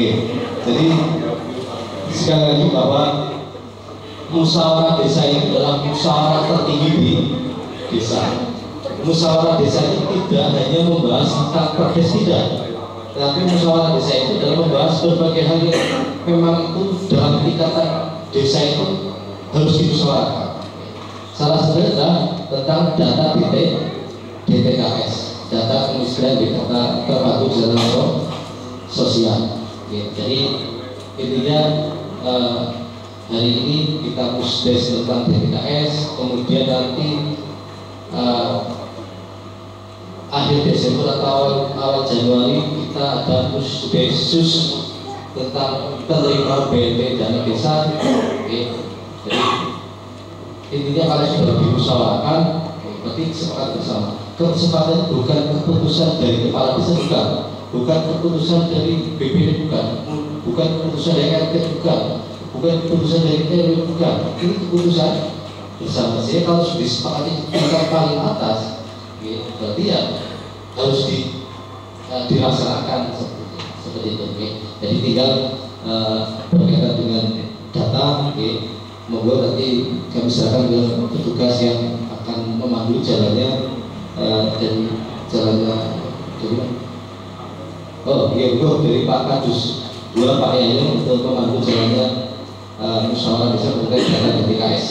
Oke, jadi sekali lagi bahwa musyawarah desa ini adalah musyawarah tertinggi di desa. Musyawarah desa itu tidak hanya membahas tentang perdes, tidak, tapi musyawarah desa itu adalah membahas berbagai hal yang memang itu dalam tingkatan desa itu harus dimusyawarahkan. Salah satunya adalah tentang data DTKS, data kemiskinan di data terpadu jalan sosial. Jadi intinya hari ini kita musdes tentang DTKS, kemudian nanti akhir Desember atau awal Januari kita ada musdesus tentang penerima BLT dana desa. Jadi intinya kalau sudah dimusyawarahkan, berarti sepakat bersama. Kesepakatan bukan keputusan dari kepala desa, bukan keputusan dari BPD, bukan keputusan dari RT, bukan keputusan dari RW, ini keputusan bersama. Sehingga kalau sudah disepakati tingkat paling atas, berarti ya harus dilaksanakan seperti itu. Jadi tinggal berkaitan dengan data, monggo nanti kami serahkan ke petugas yang akan memandu jalannya dan jalannya dari Pak Kadus Pak Yayu untuk memandu jalannya musyawarah desa terkait data DTKS.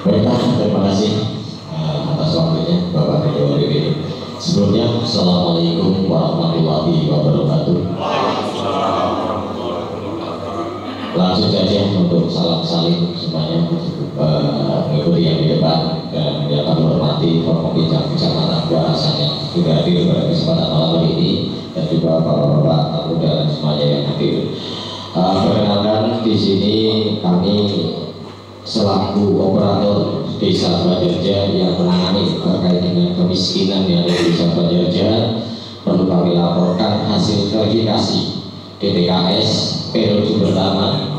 Baiklah, terima kasih atas waktunya Bapak Ketua DPD. Sebelumnya, Assalamualaikum warahmatullahi wabarakatuh. Langsung saja untuk salam saling semuanya mengikuti yang di depan dan yang kami hormati Forkopimda Kecamatan Kuarasan yang juga hadir pada kesempatan malam hari ini, dan juga bapak-bapak tamu dan semuanya yang hadir. Perkenalkan, di sini kami selaku operator Desa Banjarja yang menangani terkait dengan kemiskinan yang ada di Desa Banjarja, perlu kami laporkan hasil verifikasi DTKS periode pertama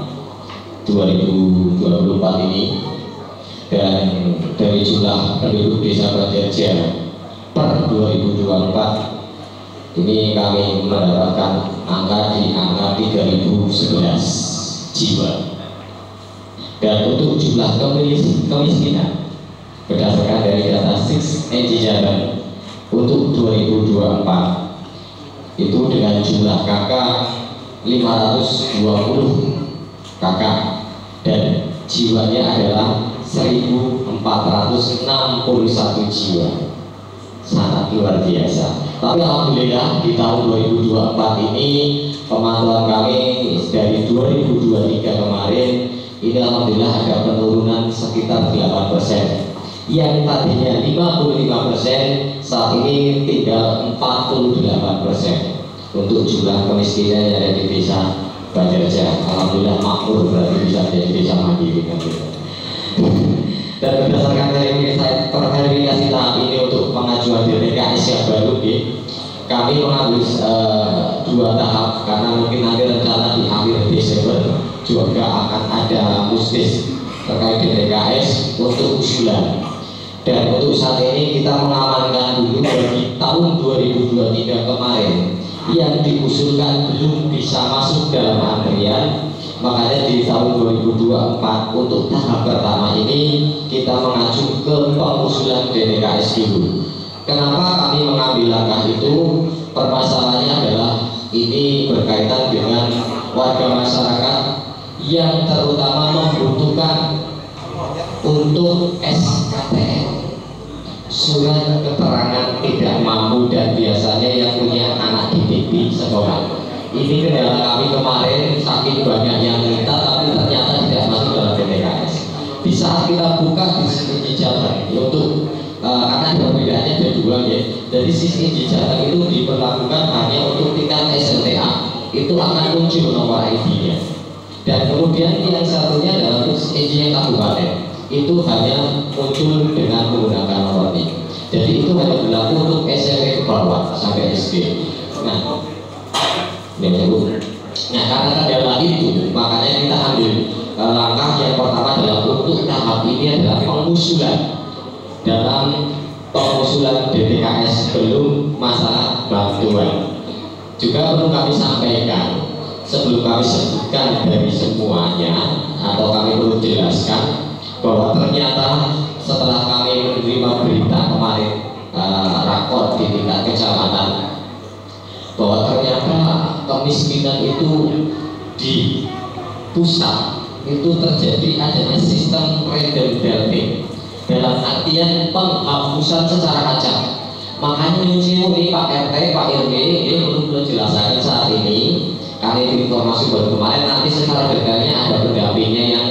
2024 ini, dan dari jumlah penduduk Desa Banjarja per 2024 ini kami mendapatkan angka di angka 3011 jiwa. Dan untuk jumlah kemiskinan berdasarkan dari data 6NG Jabar untuk 2024 itu dengan jumlah kakak 520 kakak dan jiwanya adalah 1461 jiwa, sangat luar biasa. Tapi alhamdulillah di tahun 2024 ini pemantauan kami dari 2023 kemarin ini alhamdulillah ada penurunan sekitar 8%. Yang tadinya 55% saat ini tinggal 48% untuk jumlah kemiskinan yang ada di Desa Banjarja. Alhamdulillah makmur, berarti bisa menjadi desa mandiri. Dan berdasarkan verifikasi tahap ini untuk pengajuan DTKS yang baru, kami mengambil 2 tahap karena mungkin nanti rencana di akhir Desember juga akan ada mustis terkait DTKS untuk usulan. Dan untuk saat ini kita mengamankan dulu dari tahun 2023 kemarin yang diusulkan belum bisa masuk dalam antrian, makanya di tahun 2024 untuk tahap pertama ini kita mengacu ke pengusulan DTKS dulu. Kenapa kami mengambil langkah itu? Permasalahannya adalah ini berkaitan dengan warga masyarakat yang terutama membutuhkan untuk SKTN, surat keterangan tidak mampu, dan biasanya yang punya anak didik di sekolah. Ini kendala kami kemarin, saking banyak yang minta tapi ternyata tidak masuk dalam DTKS. Di saat kita buka di sisi Jateng untuk karena perbedaannya ada 2 ya. Jadi sisi Jateng itu diperlakukan hanya untuk tingkat SLTA, itu akan muncul nomor ID-nya. Dan kemudian yang satunya adalah SKJ kabupaten, itu hanya muncul dengan menggunakan nomor NIK. Jadi itu hanya berlaku untuk SMP ke bawah sampai SD. Nah, karena kendala itu, makanya kita ambil langkah yang pertama adalah untuk tahap ini adalah pengusulan dalam pengusulan DTKS, belum masalah bantuan. Juga perlu kami sampaikan sebelum kami sebutkan dari semuanya, atau kami perlu jelaskan bahwa ternyata setelah kami menerima berita kemarin rakor di tingkat kecamatan, bahwa ternyata kemiskinan itu di pusat itu terjadi adanya sistem random delting, dalam artian penghapusan secara acak. Makanya ini Pak RT, Pak RW ini perlu jelaskan saat ini, karena itu informasi baru kemarin. Nanti secara detailnya ada pendampingnya yang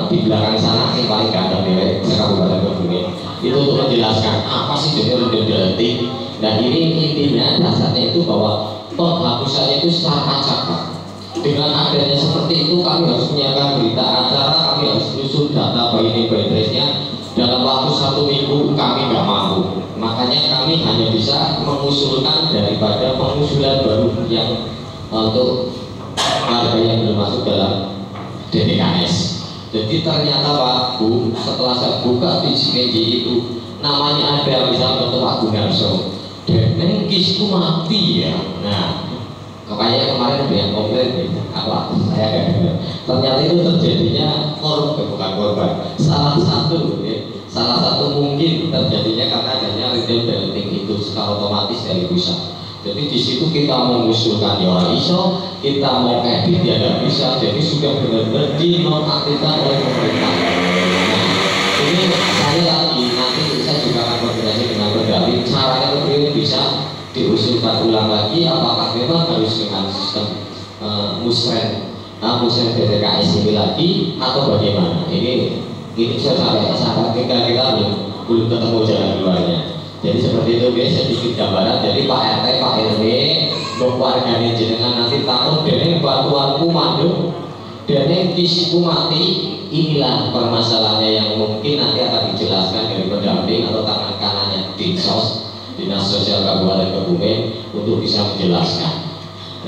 di belakang sana, yang paling ganteng dari Kabupaten Kebumen, itu untuk menjelaskan apa sih jadi random delting. Dan ini intinya dasarnya itu bahwa penghapusannya itu secara acak, Pak. Dengan adanya seperti itu, kami harus menyiapkan berita acara, kami harus menyusun data by name by trace-nya dalam waktu 1 minggu. Kami nggak mampu, makanya kami hanya bisa mengusulkan daripada pengusulan baru yang untuk warga yang belum masuk dalam DTKS. Jadi ternyata Pak Bu, setelah saya buka di CKJ itu, namanya ada misalnya untuk Pak Gunarso, dan kisku mati ya. Nah, makanya kemarin ada yang komplain gitu, apa saya agak dengar. Ternyata itu terjadinya bukan korban. Salah satu mungkin terjadinya karena adanya random delting itu secara otomatis dari pusat. Jadi di situ kita mengusulkan ya orang iso, kita mau edit ya nggak bisa. Jadi sudah benar-benar dinonaktifkan oleh pemerintah. Nah, ini saya lagi nanti saya juga akan koordinasi dengan pendamping caranya lebih bisa diusulkan ulang lagi, apakah memang harus dengan sistem musren DTKS ini lagi atau bagaimana. Ini saya sampai kita belum ketemu jalan keluarnya. Jadi seperti itu guys, sedikit gambaran. Jadi Pak RT, Pak RW, warganya jenengan nanti takut dene bantuanku mandul, dene kisiku mati. Inilah permasalahannya yang mungkin nanti akan dijelaskan dari pendamping atau tangan kanannya Dinsos, Dinas Sosial Kabupaten Kebumen, untuk bisa menjelaskan.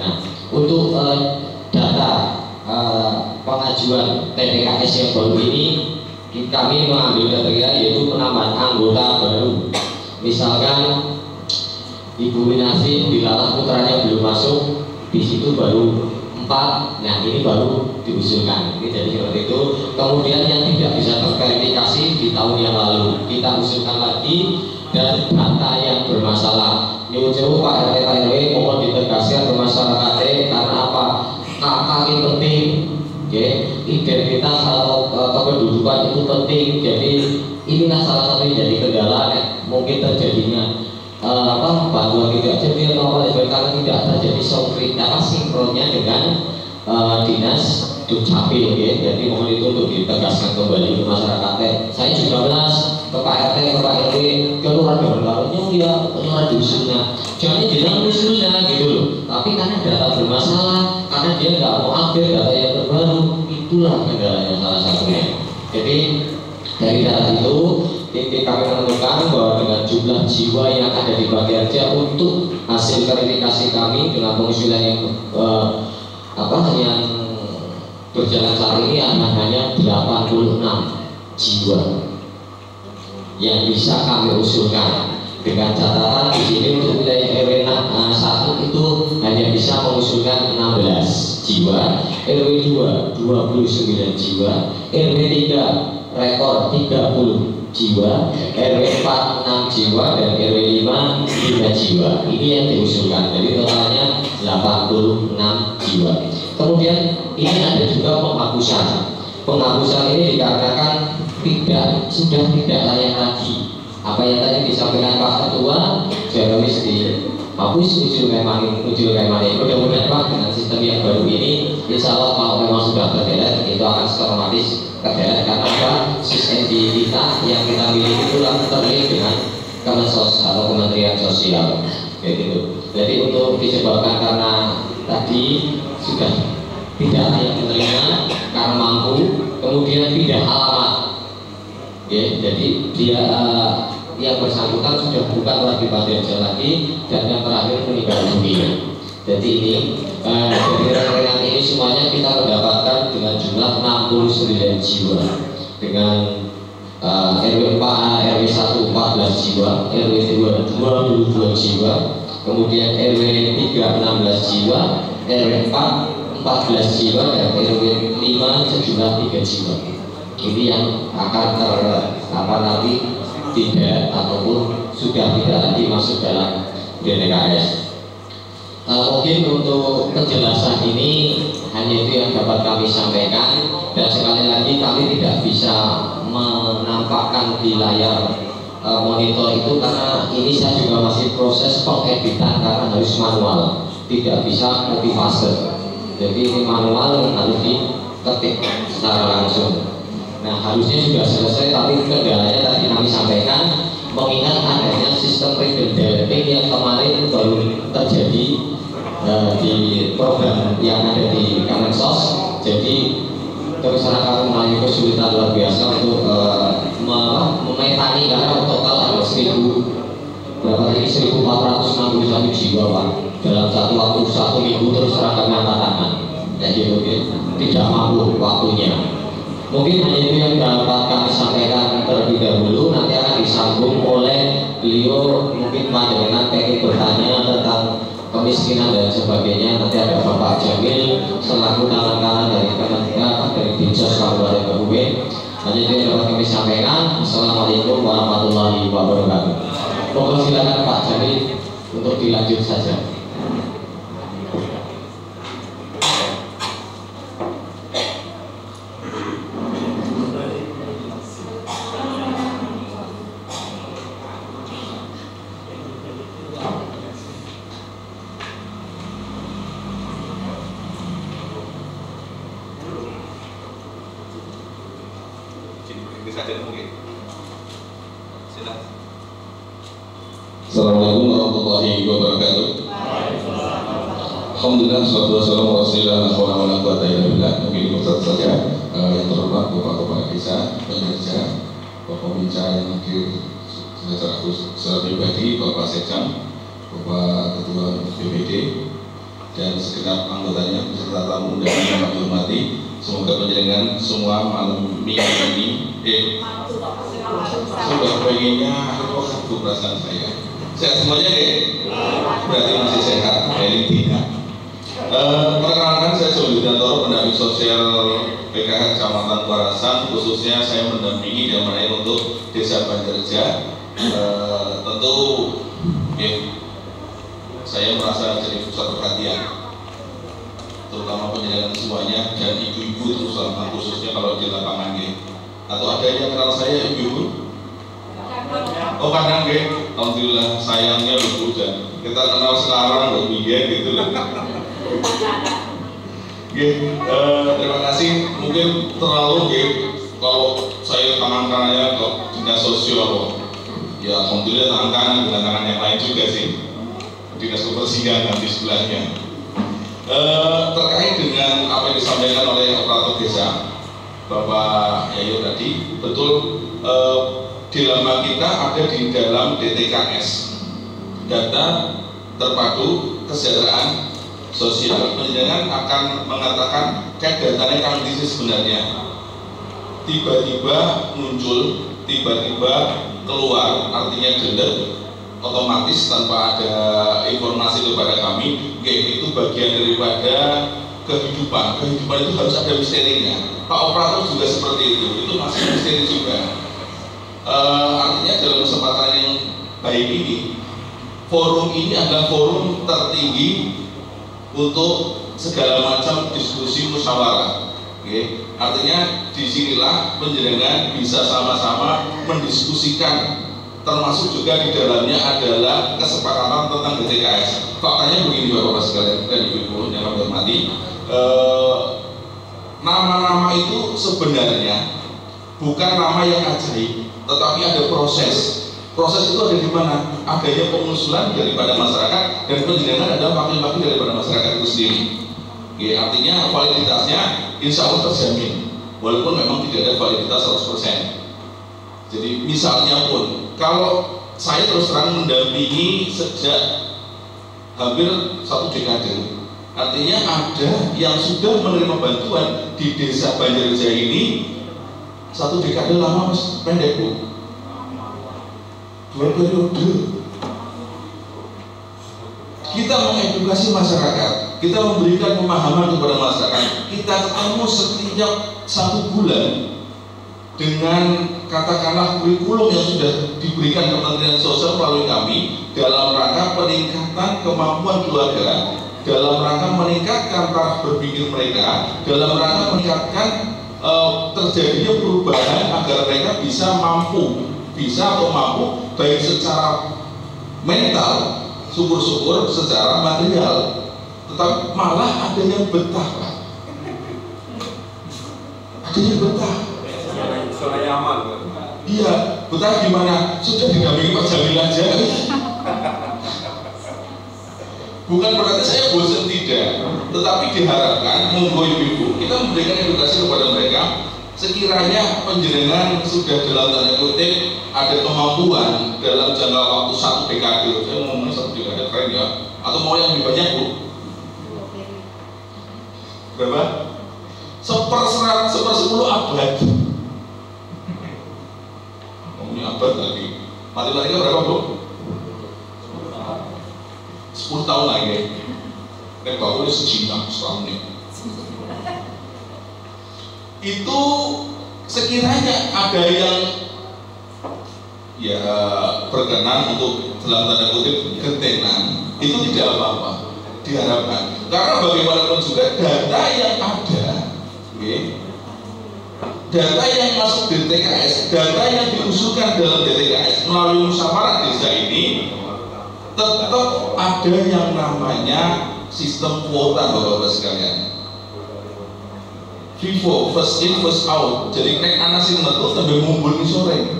Nah, untuk data pengajuan TTKS yang baru ini, kami mengambil data yaitu penambahan anggota baru. Misalkan Ibu Winasi dilarang putranya belum masuk, di situ baru 4. Nah, ini baru diusulkan. Ini jadi seperti itu. Kemudian yang tidak bisa terverifikasi di tahun yang lalu kita usulkan lagi. Dan data yang bermasalah, jauh-jauh Pak RT Pak RW mohon ditegaskan ke masyarakat karena apa? Kakak ini penting, ya. Identitas atau kependudukan itu penting. Jadi inilah salah satu yang jadi kendala mungkin terjadinya bantuan tidak jadi atau apa, karena tidak terjadi sinkronnya dengan dinas Dukcapil, ya. Jadi mohon itu untuk ditegaskan kembali ke masyarakat. Saya juga belas ke Pak RT, ke Pak RW, ke lurah departemennya ya, lurah dusunnya. Jangan bilang usulnya gitu loh. Tapi karena data bermasalah, karena dia nggak mau update data yang terbaru, itulah kendalanya salah satunya. Jadi dari data itu kami menemukan bahwa dengan jumlah jiwa yang ada di Batiarja untuk hasil verifikasi kami dengan pengusulan yang yang berjalan saat ini hanya 86 jiwa yang bisa kami usulkan, dengan catatan di sini untuk wilayah RW 1 itu hanya bisa mengusulkan 16 jiwa, RW 2 29 jiwa, RW 3 rekor 30 jiwa, RW 4 6 jiwa, dan RW 5 5 jiwa. Ini yang diusulkan, jadi totalnya 86 jiwa. Kemudian ini ada juga penghapusan. Penghapusan ini dikarenakan sudah tidak layak lagi. Apa yang tadi disampaikan Pak Ketua, Jerowis dihapus muncul kayak mani. Mudah-mudahan Pak dengan sistem yang baru ini, insya Allah kalau memang sudah berderet, itu akan otomatis berderet. Karena apa? Sistem di kita yang kita miliki itu terlink dengan Kemensos atau Kementerian Sosial, kayak gitu. Jadi untuk disebabkan karena tadi sudah tidak layak menerima karena mampu, kemudian pindah alamat, ya. Jadi dia yang bersangkutan sudah bukan lagi Batiarja lagi, dan yang terakhir meninggal dunia. Jadi ini dari rangkaian ini semuanya kita mendapatkan dengan jumlah 69 jiwa, dengan RW 1 14 jiwa, RW 2 22 jiwa, kemudian RW 3 16 jiwa, RW 4 14 jiwa, dan RW 5 sejumlah 3 jiwa. Ini yang akan nanti tidak ataupun sudah tidak lagi masuk dalam DTKS. Mungkin untuk penjelasan ini hanya itu yang dapat kami sampaikan, dan sekali lagi kami tidak bisa menampakkan di layar monitor itu karena ini saya juga masih proses pengeditan karena harus manual, tidak bisa copy paste. Jadi ini manual harus diketik secara langsung. Nah, harusnya sudah selesai, tapi kendalanya tadi kami sampaikan mengingat adanya sistem redundancy yang kemarin baru terjadi di program yang ada di Kemensos. Jadi terus kami mengalami kesulitan luar biasa untuk memetani karena total ada 1.461 jiwa Pak dalam satu waktu 1 minggu, terus kami angkat tangan jadi mungkin tidak mampu waktunya. Mungkin hanya itu yang dapat kami sampaikan terlebih dahulu, nanti akan disambung oleh beliau. Mungkin panjenengan pengen bertanya tentang kemiskinan dan sebagainya, nanti ada Bapak Jamil selaku tangan kanan dari Kementerian dari Dinsos Kabupaten Kebumen. Hanya itu yang dapat kami sampaikan. Assalamualaikum warahmatullahi wabarakatuh. Mohon silakan Pak Jamil untuk dilanjut saja. Assalamualaikum warahmatullahi wabarakatuh. Alhamdulillah, salatu wassalamu ala rasulillah, la haula wala quwwata illa billah. Mungkin Ustaz saja yang terhormat Bapak Kepala Desa, pekerja, Bapak Minca yang hadir secara pribadi, Bapak Sekjam, Bapak Ketua BPD, dan segenap anggotanya beserta tamu undangan yang kami hormati. Semoga panjenengan semua malam minggu ini sudah pengennya itu perasaan saya sehat semuanya deh, berarti masih sehat, dari tidak. Perkenalkan, saya Jody Dantoro, pendamping sosial PKH Kecamatan Warasan. Khususnya saya mendampingi dan melayani untuk Desa Banjarja. Tentu saya merasa jadi pusat perhatian, terutama penjagaan semuanya dan ibu-ibu terutama, khususnya kalau di lapangan atau ada yang kenal saya ibu-ibu? Oh kadang alhamdulillah, sayangnya ibu, dan kita kenal sekarang loh gitu loh. Terima kasih. Mungkin terlalu kalau saya tangan kanannya ke dinas sosial, ya alhamdulillah tangan kanan dengan tangan yang lain juga sih, dinas kebersihan di sebelahnya. Terkait dengan apa yang disampaikan oleh operator desa Bapak Yayo tadi, betul, dilema kita ada di dalam DTKS, data terpadu kesejahteraan sosial. Penjenengan akan mengatakan kayak datanya kami di sebenarnya tiba-tiba muncul, tiba-tiba keluar, artinya delete otomatis tanpa ada informasi kepada kami. Itu bagian daripada kehidupan itu harus ada misterinya. Pak operator juga seperti itu masih misteri juga. Artinya dalam kesempatan yang baik ini, forum ini adalah forum tertinggi untuk segala macam diskusi musyawarah. Artinya disinilah penjenengan bisa sama-sama mendiskusikan, termasuk juga di dalamnya adalah kesepakatan tentang DTKS. Faktanya begini Bapak-Bapak sekalian dan Ibu-Ibu yang kami hormati, nama-nama itu sebenarnya bukan nama yang ajaib, tetapi ada proses. Proses itu ada di mana? Adanya pengusulan daripada masyarakat, dan penjenengan adalah wakil-wakil daripada masyarakat itu sendiri. Artinya validitasnya insya Allah terjamin, walaupun memang tidak ada validitas 100%. Jadi misalnya pun, kalau saya terus terang mendampingi sejak hampir 1 dekade, artinya ada yang sudah menerima bantuan di Desa Banjarja ini 1 dekade lama, Mas, pendek Bu. 2 periode. Kita mengedukasi masyarakat, kita memberikan pemahaman kepada masyarakat. Kita ketemu setiap 1 bulan dengan katakanlah kurikulum yang sudah diberikan Kementerian Sosial melalui kami dalam rangka peningkatan kemampuan keluarga, dalam rangka meningkatkan taraf berpikir mereka, dalam rangka meningkatkan terjadinya perubahan agar mereka bisa mampu baik secara mental, syukur-syukur secara material, tetapi malah ada yang betah, Pak. Ada yang betah. Zona nyaman. Iya, betah gimana? Sudah didampingi Pak Jamil aja. Bukan berarti saya bosan, tidak, tetapi diharapkan monggo ibu-ibu kita memberikan edukasi kepada mereka. Sekiranya penjenengan sudah dalam tanda kutip ada kemampuan dalam jangka waktu 1 dekade, saya ngomong 1 dekade keren ya, atau mau yang lebih banyak Bu? Berapa? 1/10 abad. Ngomongnya abad tadi. Matematika berapa Bu? 10 tahun lagi. Nek baru sejinak setahun nih. Itu sekiranya ada yang ya berkenan untuk dalam tanda kutip gentenan, itu tidak apa-apa, diharapkan. Karena bagaimanapun juga data yang ada, okay, data yang masuk di DTKS, data yang diusulkan dalam DTKS melalui musyawarah desa ini tetap ada yang namanya sistem kuota, Bapak-Bapak sekalian. FIFO, first in first out. Jadi nek anak sing metu sampai ngumpul di sore.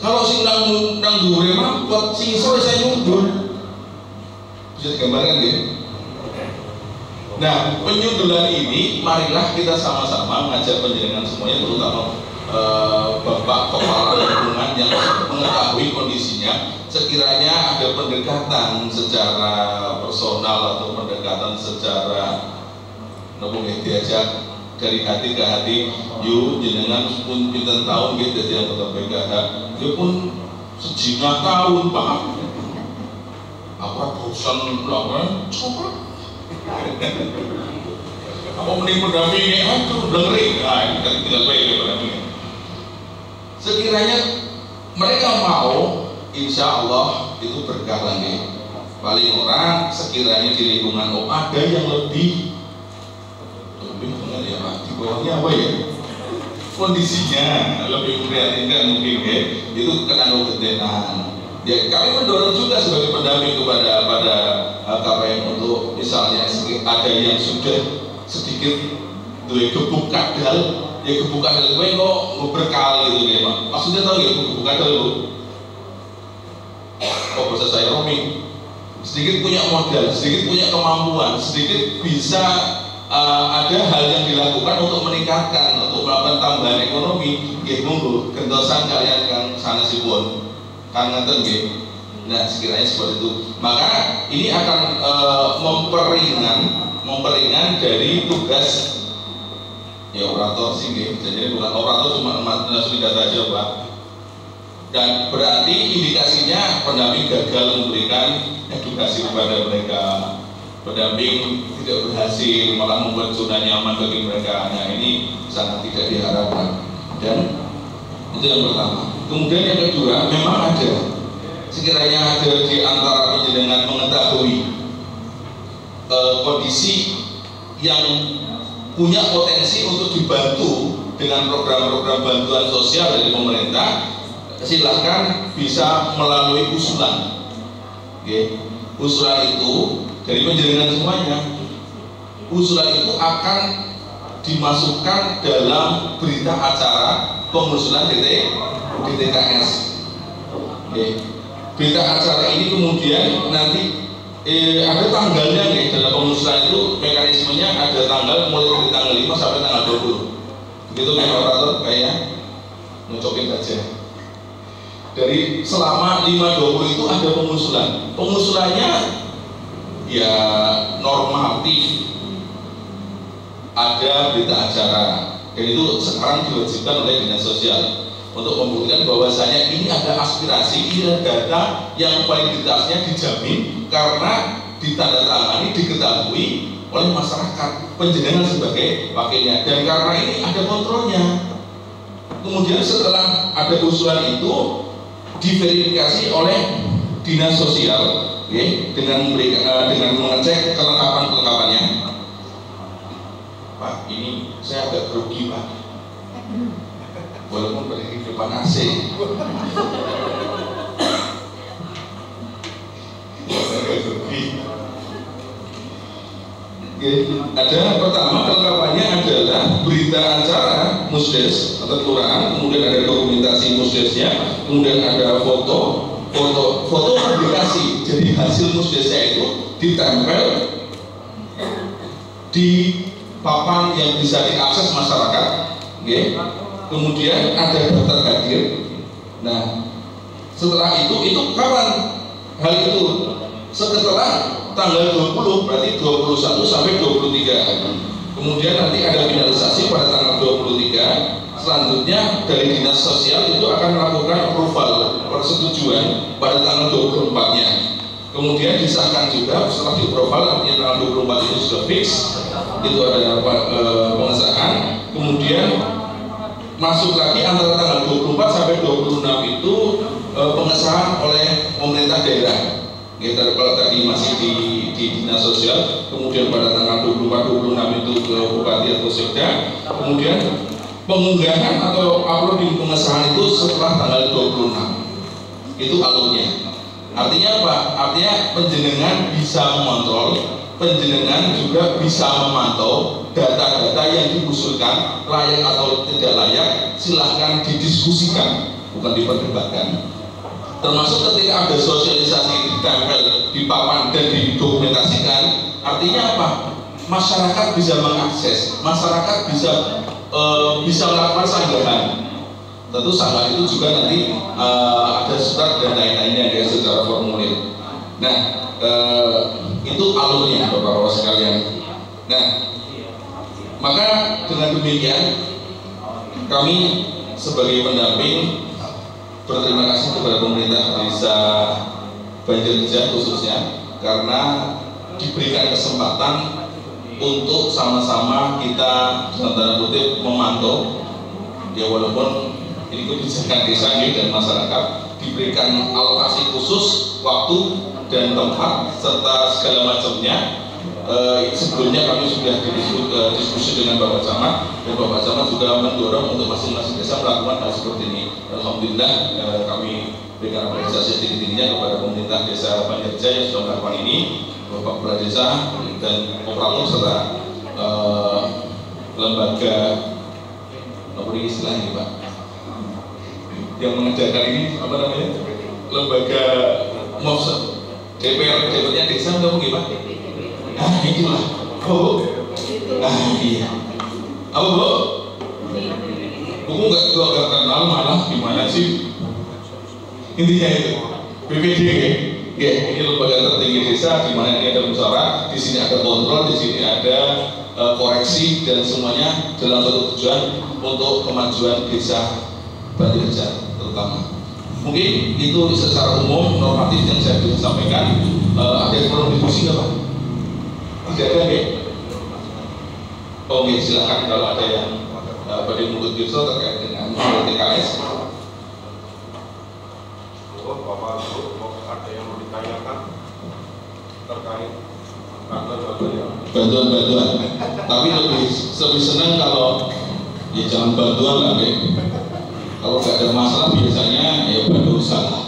Kalau sing nang dhuwure mampet, sing sore saya nyundul. Bisa digambarkan ya? Nah, penyundulan ini marilah kita sama-sama mengajak penjenengan semuanya, terutama Bapak Kepala Lingkungan yang mengetahui kondisinya. Sekiranya ada pendekatan secara personal atau pendekatan secara diajak dari hati ke hati, yuk jenengan pun pinten tahun gitu jadi anggota PKH, dia pun sejumlah tahun Pak. Apa bosan lama coba? Apa mending mendampingi? Aduh dengerin, kita tinggal baik mendampingi. Sekiranya mereka mau, insya Allah itu berkah lagi. Paling orang sekiranya di lingkungan ada yang lebih ya Pak, di bawahnya apa ya? Kondisinya lebih memprihatinkan mungkin ya, itu kena kegentenan. Ya kami mendorong juga sebagai pendamping kepada KPM untuk misalnya ada yang sudah sedikit duwe gebuk kadal, ya gebuk kadal gue kok berkal gitu ya Pak. Maksudnya tahu ya gebuk kadal Bu? Kok bahasa saya roaming? Sedikit punya modal, sedikit punya kemampuan, sedikit bisa ada hal yang dilakukan untuk meningkatkan, untuk melakukan tambahan ekonomi. Ya monggo gentosan kalian kang sanesipun kang ngeten nggih. Nah sekiranya seperti itu, maka ini akan memperingan dari tugas ya operator sih nggih. Jadi bukan operator cuma langsung data aja Pak. Dan berarti indikasinya pendamping gagal memberikan edukasi kepada mereka, pendamping tidak berhasil malah membuat zona nyaman bagi mereka. Nah ini sangat tidak diharapkan. Dan itu yang pertama. Kemudian yang kedua, memang ada sekiranya ada di antara penjenengan mengetahui kondisi yang punya potensi untuk dibantu dengan program-program bantuan sosial dari pemerintah, silahkan bisa melalui usulan. Okay. Usulan itu dari penjenengan semuanya, usulan itu akan dimasukkan dalam berita acara pengusulan DTKS. Okay. Berita acara ini kemudian nanti ada tanggalnya nih, dalam pengusulan itu mekanismenya ada tanggal mulai dari tanggal 5 sampai tanggal 20. Begitu kan operator kayaknya ngocokin saja. Dari selama 5-20 itu ada pengusulan. Pengusulannya ya normatif, ada berita acara, dan itu sekarang diwajibkan oleh dinas sosial. untuk membuktikan bahwasanya ini ada aspirasi, ini ada data yang validitasnya dijamin karena ditandatangani, diketahui oleh masyarakat penjenengan sebagai wakilnya, dan karena ini ada kontrolnya. Kemudian setelah ada usulan itu diverifikasi oleh dinas sosial, dengan mengecek kelengkapannya. Pak, ini saya agak grogi Pak, walaupun berdiri di depan AC. Ada pertama kelengkapannya adalah berita acara musdes atau kelurahan, kemudian ada dokumentasi musdesnya, kemudian ada foto publikasi. Jadi hasil musdesnya itu ditempel di papan yang bisa diakses masyarakat, kemudian ada daftar hadir. Nah, setelah itu kapan hal itu? Setelah tanggal 20, berarti 21 sampai 23. Kemudian nanti ada finalisasi pada tanggal 23. Selanjutnya dari dinas sosial itu akan melakukan approval, persetujuan pada tanggal 24-nya. Kemudian disahkan juga setelah di-approval, artinya tanggal 24 itu sudah fix, itu ada pengesahan. Kemudian masuk lagi antara tanggal 24 sampai 26 itu pengesahan oleh pemerintah daerah. Kalau tadi masih di dinas sosial, kemudian pada tanggal 24-26 itu ke bupati atau sekda, kemudian pengunggahan atau uploading pengesahan itu setelah tanggal 26. Itu alurnya. Artinya apa? Artinya penjenengan bisa mengontrol, penjenengan juga bisa memantau data-data yang diusulkan layak atau tidak layak, silahkan didiskusikan, bukan diperdebatkan. Termasuk ketika ada sosialisasi ditempel di papan dan didokumentasikan, artinya apa? Masyarakat bisa mengakses, masyarakat bisa melakukan sanggahan. Tentu sanggahan itu juga nanti ada surat dan lain-lainnya ya secara formulir. Nah, itu alurnya Bapak-Bapak sekalian. Nah, maka dengan demikian kami sebagai pendamping berterima kasih kepada pemerintah desa Banjarnegara khususnya karena diberikan kesempatan untuk sama-sama kita dalam tanda kutip memantau, ya walaupun ini kebijakan desa dan masyarakat diberikan alokasi khusus waktu dan tempat serta segala macamnya. Sebelumnya kami sudah diskusi dengan Bapak Camat, dan Bapak Camat juga mendorong untuk masing-masing desa melakukan hal seperti ini. Alhamdulillah kami berikan apresiasi tinggi-tingginya kepada pemerintah desa Banjarnegara yang sudah melakukan ini, Bapak Kepala Desa dan operator serta lembaga apa ini istilahnya Pak yang mengerjakan ini apa namanya, lembaga MOFSA DPR-nya desa atau gimana? Itulah, Bu. Iya. Apa Bu? Buku nggak kenal malah gimana sih? Intinya itu BPD ya, ini lembaga tertinggi desa di mana ini ada musyawarah, di sini ada kontrol, di sini ada koreksi dan semuanya dalam satu tujuan untuk kemajuan desa Banjarnegara terutama. Mungkin itu secara umum normatif yang saya bisa sampaikan. Ada yang perlu diskusi nggak Pak? Tidak ada ya? Oke, silakan kalau ada yang pada mulut Yusuf terkait dengan TKS. Bapak Ibu, ada yang mau ditanyakan terkait bantuan. Tapi lebih senang kalau ya jangan bantuan lah deh. Kalau nggak ada masalah biasanya ya bantu usaha.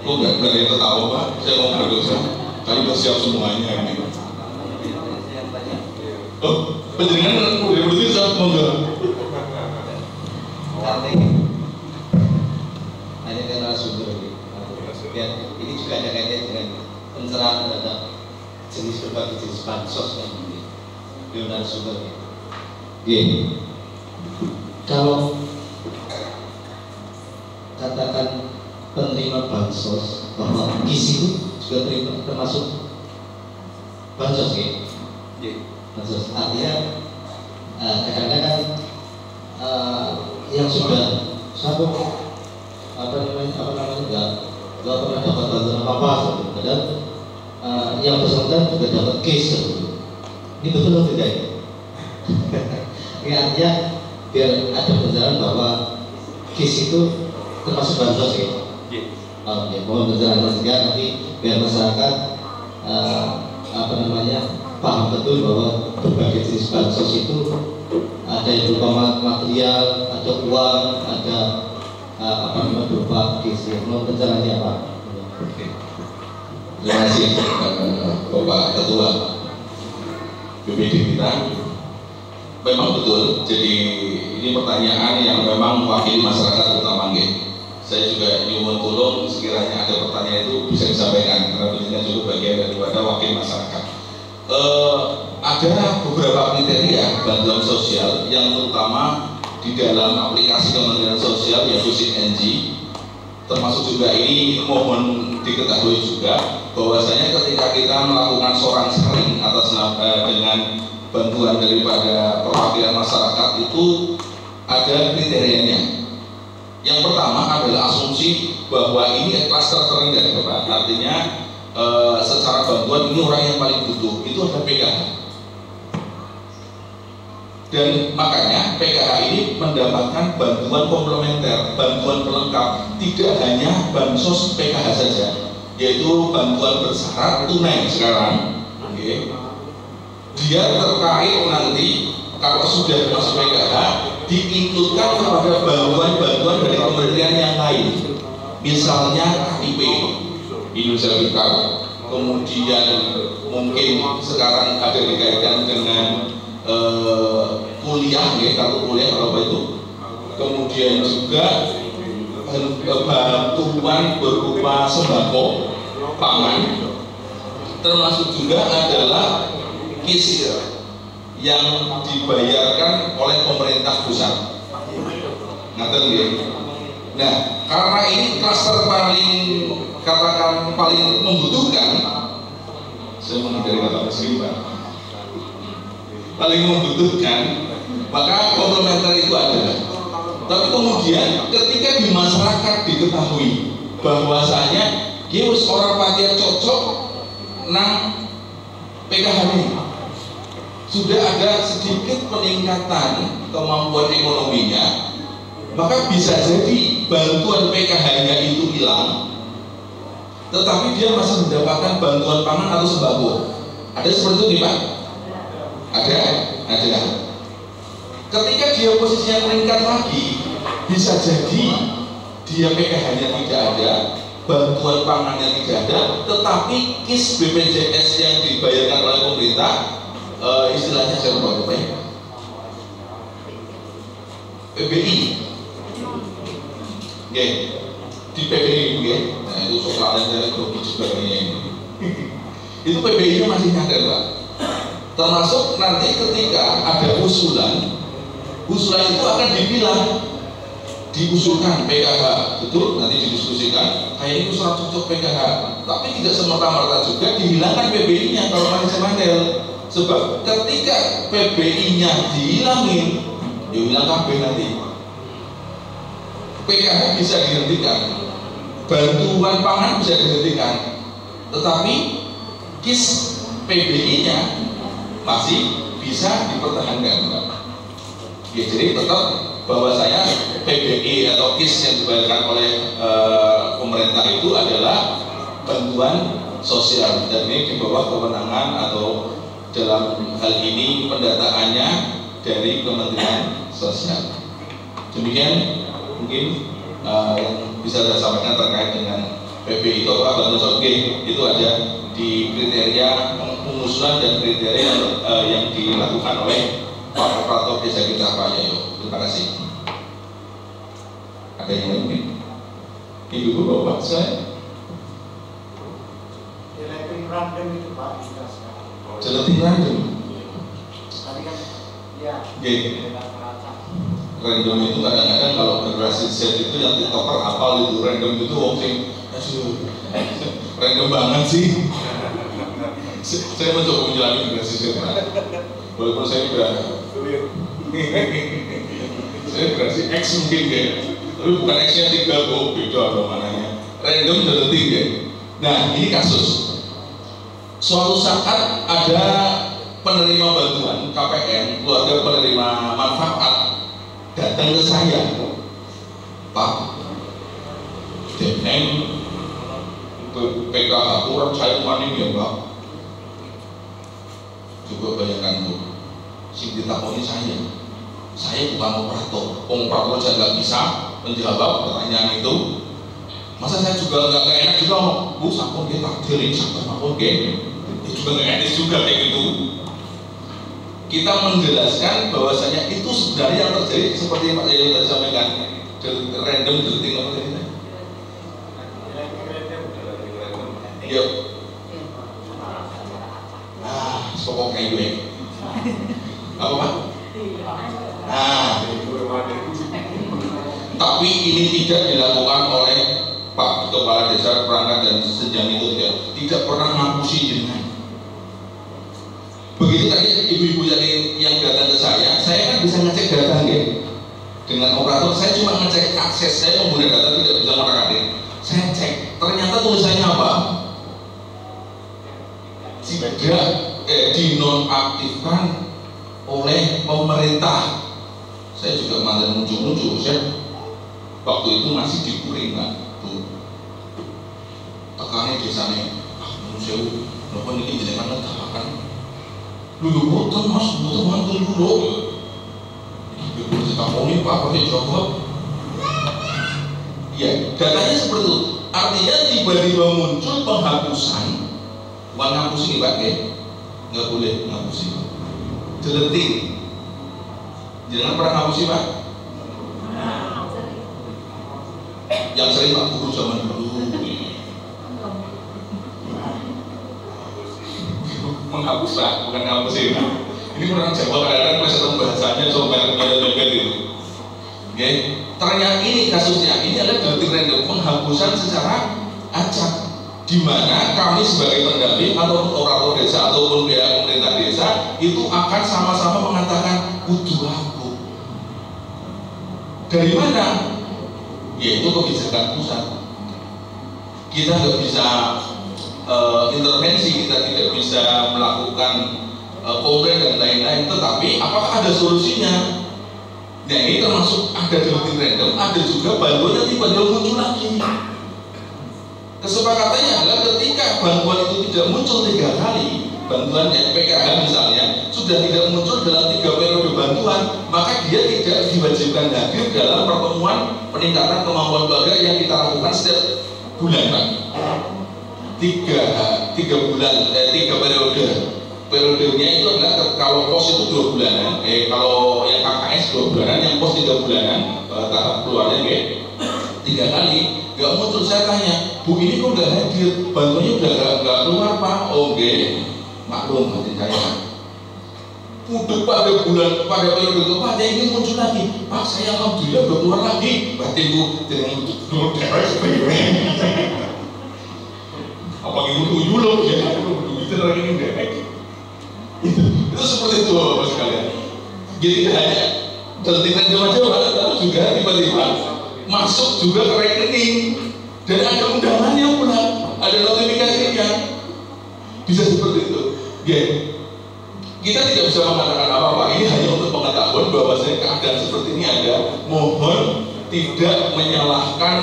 Oh nggak ada yang tertawa Pak, saya mau berdosa. Kali udah siap semuanya ini. Oh, penjaringan udah berdiri saat monggo. Hanya karena sumber ini juga ada kaitannya dengan pencerahan terhadap jenis berbagai jenis bansos yang di sumber. Kalau katakan penerima bansos, bahwa KIS itu juga termasuk bansos ya. Bansos artinya kadang-kadang kan yang sudah satu nggak pernah dapat bantuan apa-apa sebetulnya. Dan yang bersangkutan juga dapat case sebetulnya. Ini betul atau tidak? Ini artinya biar ada penjelasan bahwa case itu termasuk bansos ya. Oke, mohon penjelasan sehingga nanti biar masyarakat paham betul bahwa berbagai jenis bansos itu ada yang berupa material, ada uang, ada berupa case. Mohon penjelasannya Pak. Oke. Terima kasih Bapak Ketua BPD kita. Memang betul, jadi ini pertanyaan yang memang wakil masyarakat utama nggih. Saya juga nyuwun tolong sekiranya ada pertanyaan itu bisa disampaikan karena penjelasan juga bagian daripada wakil masyarakat. Ada beberapa kriteria bantuan sosial yang terutama di dalam aplikasi Kementerian Sosial yaitu SING, termasuk juga ini mohon diketahui juga bahwasanya ketika kita melakukan sorang sharing atas dengan bantuan daripada perwakilan masyarakat itu ada kriterianya. Yang pertama adalah asumsi bahwa ini klaster terendah, Bapak. Artinya secara bantuan ini orang yang paling butuh itu ada PKH. Dan makanya PKH ini mendapatkan bantuan komplementer, bantuan pelengkap, tidak hanya bansos PKH saja, yaitu bantuan bersyarat tunai sekarang. Okay. Dia terkait nanti kalau sudah masuk PKH diinkludkan kepada bantuan-bantuan dari kementerian yang lain, misalnya KIP Indonesia Pintar, kemudian mungkin sekarang ada dikaitkan dengan kuliah, ya, kartu kuliah apa itu, kemudian juga bantuan berupa sembako, pangan, termasuk juga adalah KIS yang dibayarkan oleh pemerintah pusat. Ngaten nggih. Nah, karena ini klaster paling membutuhkan, saya menghindari kata muslim, paling membutuhkan, maka komplementer itu ada. Tapi kemudian ketika di masyarakat diketahui bahwasanya dia orang pati cocok nang PKH ini, sudah ada sedikit peningkatan kemampuan ekonominya, maka bisa jadi bantuan PKH-nya itu hilang, tetapi dia masih mendapatkan bantuan pangan atau sembako. Ada seperti itu nih Pak? Ada. Ketika dia posisinya meningkat lagi, bisa jadi dia PKH-nya tidak ada, bantuan pangannya tidak ada, tetapi KIS BPJS yang dibayarkan oleh pemerintah, istilahnya saya lupa ya, PBI, okay. Di PBI okay. Nah itu soalnya grogi sebagainya itu PBI-nya masih nyadar Pak, termasuk nanti ketika ada usulan itu akan dipilah, diusulkan PKH, betul, nanti didiskusikan kayak ini usulan cocok PKH, tapi tidak semerta-merta juga dihilangkan PBI-nya kalau masih semandel. Sebab ketika PBI-nya dihilangin, ya hilang kabeh nanti. PKH bisa dihentikan, bantuan pangan bisa dihentikan, tetapi KIS PBI-nya masih bisa dipertahankan, Pak. Ya, jadi tetap bahwa saya PBI atau KIS yang dibayarkan oleh pemerintah itu adalah bantuan sosial, dan ini di bawah kewenangan atau dalam hal ini pendataannya dari Kementerian Sosial. Demikian mungkin yang bisa saya sampaikan terkait dengan PBI itu apa bantuan sosial itu ada di kriteria pengusulan dan kriteria yang dilakukan oleh Pak Operator Desa kita Pak Yayo. Terima kasih. Ada yang lain mungkin? Ibu Bapak saya. Elektrik random itu Pak. Jelatin random. Tadi kan ya. Random itu kadang-kadang kalau generasi Z itu yang tiktoker apal itu random itu wongking. Random banget sih. Saya mencoba menjalani generasi Z. Walaupun saya udah Generasi X mungkin ya, tapi bukan X-nya 3 kok, beda loh mananya. Random deting ya. Nah ini kasus. Suatu saat ada penerima bantuan KPN, keluarga penerima manfaat datang ke saya, Pak, dengan PKH kurang saya maning ya Pak. Coba bayangkan tuh, sing ditakoni saya bukan operator saya nggak bisa menjawab pertanyaan itu. Masa saya juga nggak enak juga ngomong, Bu, sampun kita takdirin, sampun itu juga nggak etis juga kayak gitu. Kita menjelaskan bahwasanya itu sebenarnya yang terjadi seperti Pak Yayu tadi sampaikan, random deting apa tadi? Yuk. Pokok kayu ya. Apa Pak? Tapi ini tidak dilakukan oleh Pak Kepala Desa perangkat dan sejam itu tidak pernah ngapusi jenengan. Begitu tadi ibu-ibu yang datang ke saya kan bisa ngecek data ya. Dengan operator saya cuma ngecek akses, saya pengguna data tidak bisa ngotak-atik. Saya cek, ternyata tulisannya apa? Tidak dinonaktifkan oleh pemerintah. Saya juga mantan muncul-muncul, saya waktu itu masih di Kuring Pak. Tekannya desanya, manusia, kenapa ini jenengan ngetahakan? Lu boten mas, boten mantul dulu. Ibu ditakoni Pak, pakai jawab. Ya, datanya seperti itu. Artinya tiba-tiba muncul penghapusan, bukan ngapusin Pak, nggak boleh ngapusin. Deleting. Jangan pernah ngapusin Pak. Yang sering Pak Guru zaman dulu. Menghapus Pak, bukan ngapusin. Ini orang Jawa kadang-kadang masih tahu bahasanya coba banyak itu. Oke, ternyata ini kasusnya ini adalah deleting random, penghapusan secara acak, di mana kami sebagai pendamping atau operator desa ataupun pihak pemerintah desa itu akan sama-sama mengatakan kudu hapus. Dari mana? Yaitu kebijakan pusat. Kita nggak bisa intervensi, kita tidak bisa melakukan komplain dan lain-lain. Tetapi apakah ada solusinya? Nah ini termasuk ada deleting random, ada juga bantuan yang tiba-tiba muncul lagi. Kesepakatannya adalah ketika bantuan itu tidak muncul 3 kali, bantuan PKH misalnya sudah tidak muncul dalam 3 periode bantuan, maka dia tidak diwajibkan hadir dalam pertemuan peningkatan kemampuan keluarga yang kita lakukan setiap bulan Pak. 3 bulan, 3 periode. Periodenya itu adalah kalau pos itu 2 bulanan, kalau yang KKS 2 bulanan, yang pos 3 bulanan, tahap keluarnya 3 kali. Gak muncul, saya tanya, Bu ini kok gak hadir, bantuannya udah gak keluar Pak. Oke, maklum hati saya. Udah pada periode keempat ini muncul lagi, Pak saya alhamdulillah udah keluar lagi. Berarti Bu dengan dulu apa yang udah loh ya, itu lagi ini dewek. Itu seperti itu Bapak sekalian. Jadi hanya deleting random aja tapi juga tiba-tiba masuk juga ke rekening dan ada undangannya pula, ada notifikasinya, bisa seperti itu. Kita tidak bisa mengatakan apa-apa. Ini hanya untuk pengetahuan bahwasanya keadaan seperti ini ada. Mohon tidak menyalahkan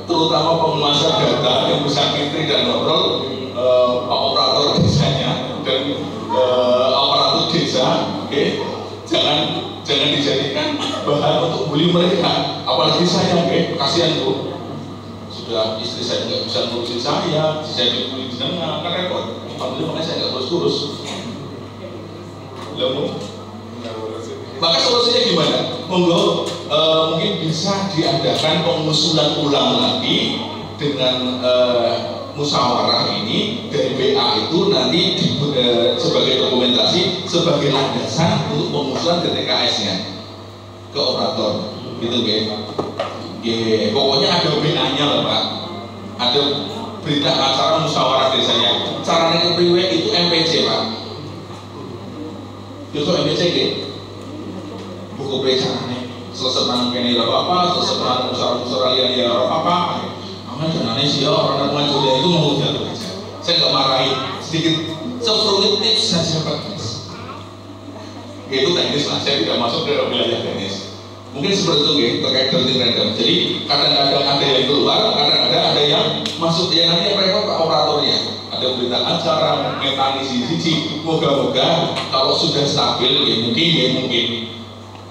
terutama penguasa data yang besar Fitri dan Nurul, Pak Operator desanya dan aparatur desa. Jangan dijadikan bahan untuk bully mereka, apalagi saya, kasihan Bu. Sudah istri saya nggak bisa ngurusin saya dibully jenengan, kan repot. Alhamdulillah makanya saya nggak terus-terus. Maka solusinya gimana? Monggo mungkin bisa diadakan pengusulan ulang lagi dengan musyawarah ini dari BA itu nanti sebagai dokumentasi, sebagai landasan untuk pengusulan DTKS-nya ke operator, gitu pokoknya ada BA-nya lah Pak, ada berita acara musyawarah desanya. Caranya kepriwe itu MPC Pak, itu MPC buku caranya senang kene apa, senang usaha-usaha liar apa. Aman jangan sih ya orang pengajuan itu mau jatuh aja. Saya nggak marahin, sedikit seperti tips saja Pak. Itu teknis lah, saya tidak masuk ke wilayah teknis. Mungkin seperti itu ya, terkait clothing random. Jadi kadang-kadang ada yang keluar, kadang-kadang ada yang masuk. Ya nanti mereka Pak operatornya. Ada berita acara, mekanisasi, moga-moga kalau sudah stabil ya mungkin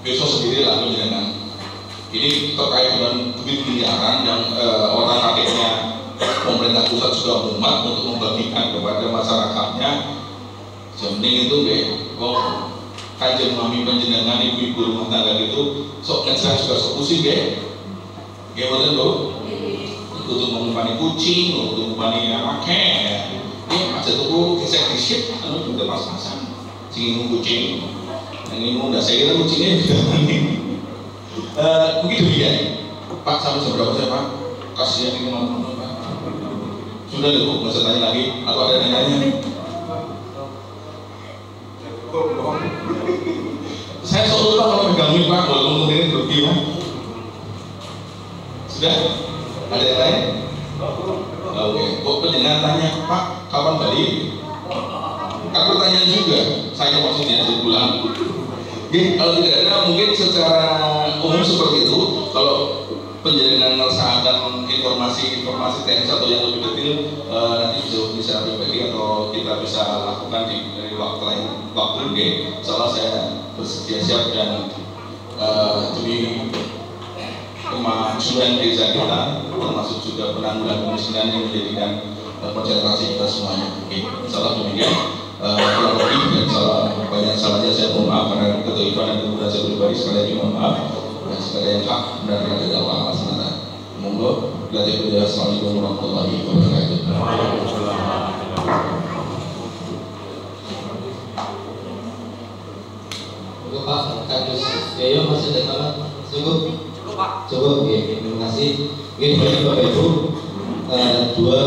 besok sendirilah menjalankan. Ini terkait dengan duit miliaran yang orang kakeknya pemerintah pusat sudah mumat untuk membagikan kepada masyarakatnya. Jadi itu kajian mami penjenengan ibu-ibu rumah tangga itu sok saya juga sok pusing betul loh. Untuk mengupani kucing, untuk mengupani akeh. Ini aja tuh gesek-gesek, juga pas-pasan. Singin kucing, yang ini udah saya kira kucingnya sudah mandi. Mungkin demikian, Pak sampai seberapa saya Pak? Kasihan ini nonton Pak. Sudah deh Bu, nggak usah tanya lagi. Atau ada yang nanya? Saya sok lupa kalau megangin Pak, walaupun ini grogi Pak. Sudah? Ada yang lain? Oke, kok penjenengan tanya Pak, kapan balik? Kan pertanyaan juga, saya maksudnya pulang. Oke, kalau tidak ada mungkin secara umum seperti itu. Kalau penjenengan merasakan informasi teknis atau yang lebih detail, nanti bisa pribadi atau kita bisa lakukan dari waktu lain waktu. Soalnya saya bersedia siap dan demi kemajuan desa kita, termasuk juga penanggulangan kemiskinan yang menjadikan konsentrasi kita semuanya. Oke, salah demikian. Kurang lebih dan salah banyak salahnya saya mohon maaf karena keterlibatan dan kemudian saya pribadi sekali lagi mohon maaf dan sekali yang hak benar dari Allah SWT. Monggo belajar belajar. Assalamualaikum warahmatullahi wabarakatuh. Untuk Pak Kadus Yayo masih ada tambahan? Cukup ya, terima kasih. Mungkin bagi Bapak Ibu dua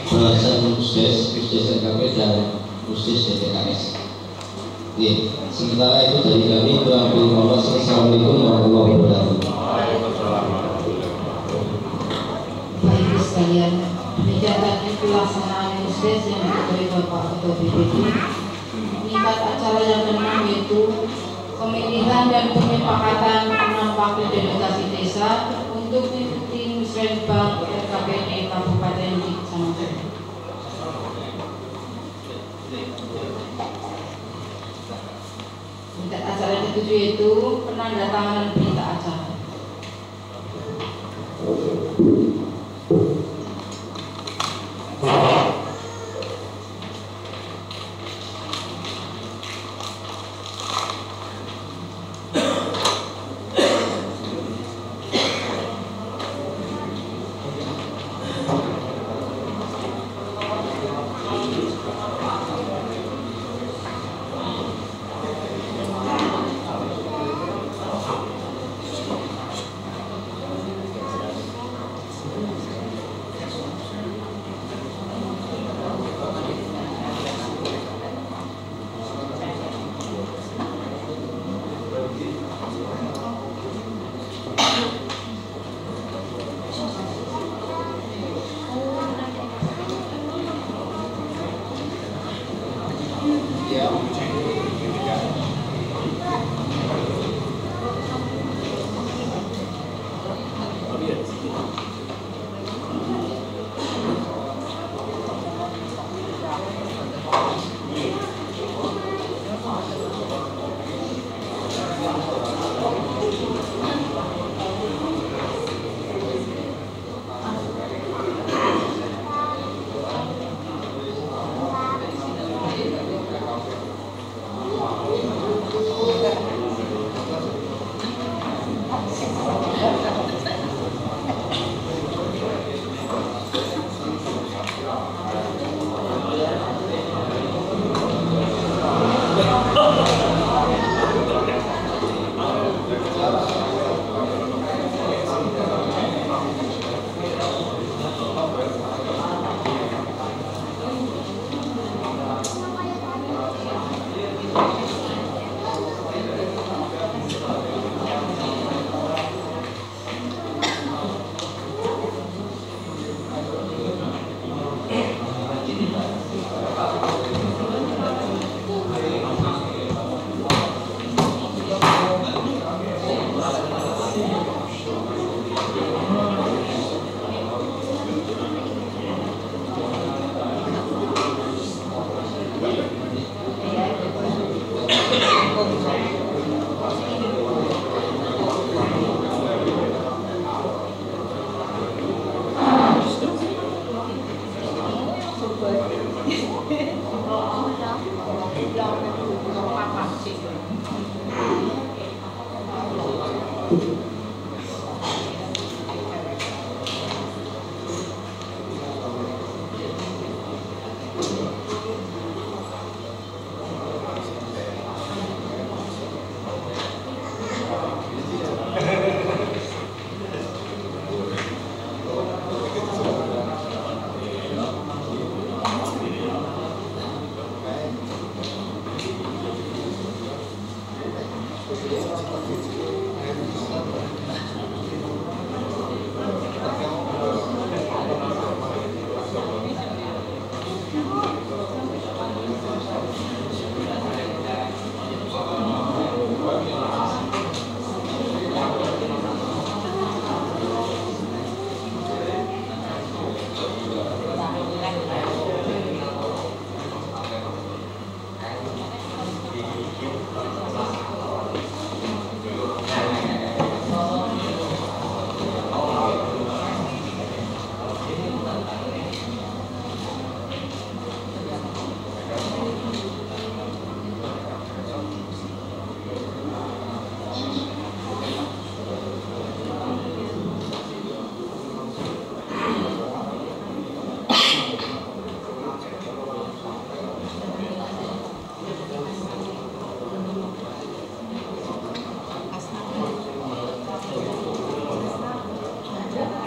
bahasan Pusdes NKP dan Pusdes DTKS. Sementara itu dari kami kurang lebih mohon. Assalamualaikum warahmatullahi wabarakatuh. Baik sekalian, demikian tadi pelaksanaan Pusdes yang diketuai Bapak Ketua BPD. Tingkat acara yang ke-6 yaitu pemilihan dan penyepakatan 6 wakil delegasi desa untuk mengikuti Musrenbang RKPD Kabupaten di Samarinda. Tingkat acara yang ke-7 yaitu penandatanganan berita acara.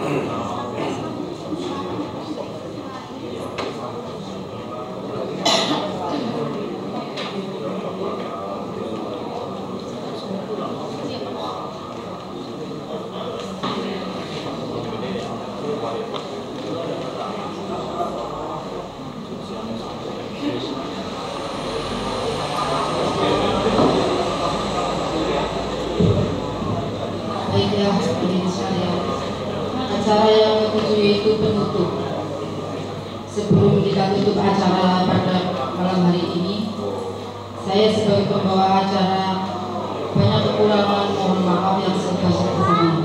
Baiklah, hadirin sekalian, acara yang ketujuh itu penutup. Sebelum kita tutup acara pada malam hari ini, saya sebagai pembawa acara banyak kekurangan, mohon maaf yang sebesar-besarnya.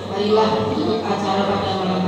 Marilah tutup acara pada malam